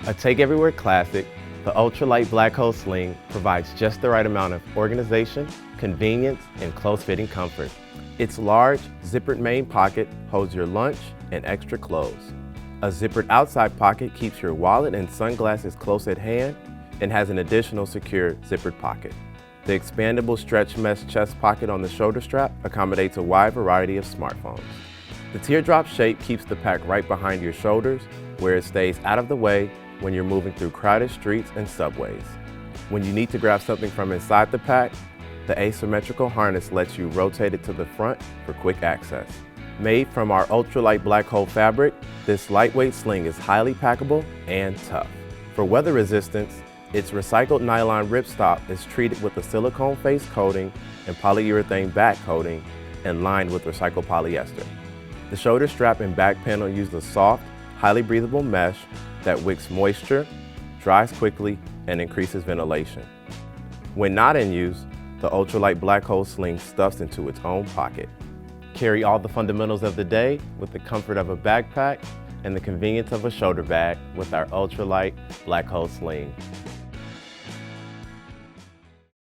A take-everywhere classic, the Ultralight Black Hole Sling provides just the right amount of organization, convenience, and close-fitting comfort. Its large, zippered main pocket holds your lunch and extra clothes. A zippered outside pocket keeps your wallet and sunglasses close at hand and has an additional secure zippered pocket. The expandable stretch mesh chest pocket on the shoulder strap accommodates a wide variety of smartphones. The teardrop shape keeps the pack right behind your shoulders, where it stays out of the way when you're moving through crowded streets and subways. When you need to grab something from inside the pack, the asymmetrical harness lets you rotate it to the front for quick access. Made from our ultralight black hole fabric, this lightweight sling is highly packable and tough. For weather resistance, its recycled nylon ripstop is treated with a silicone face coating and polyurethane back coating and lined with recycled polyester. The shoulder strap and back panel use a soft, highly breathable mesh that wicks moisture, dries quickly, and increases ventilation. When not in use, the Ultralight Black Hole Sling stuffs into its own pocket. Carry all the fundamentals of the day with the comfort of a backpack and the convenience of a shoulder bag with our Ultralight Black Hole Sling.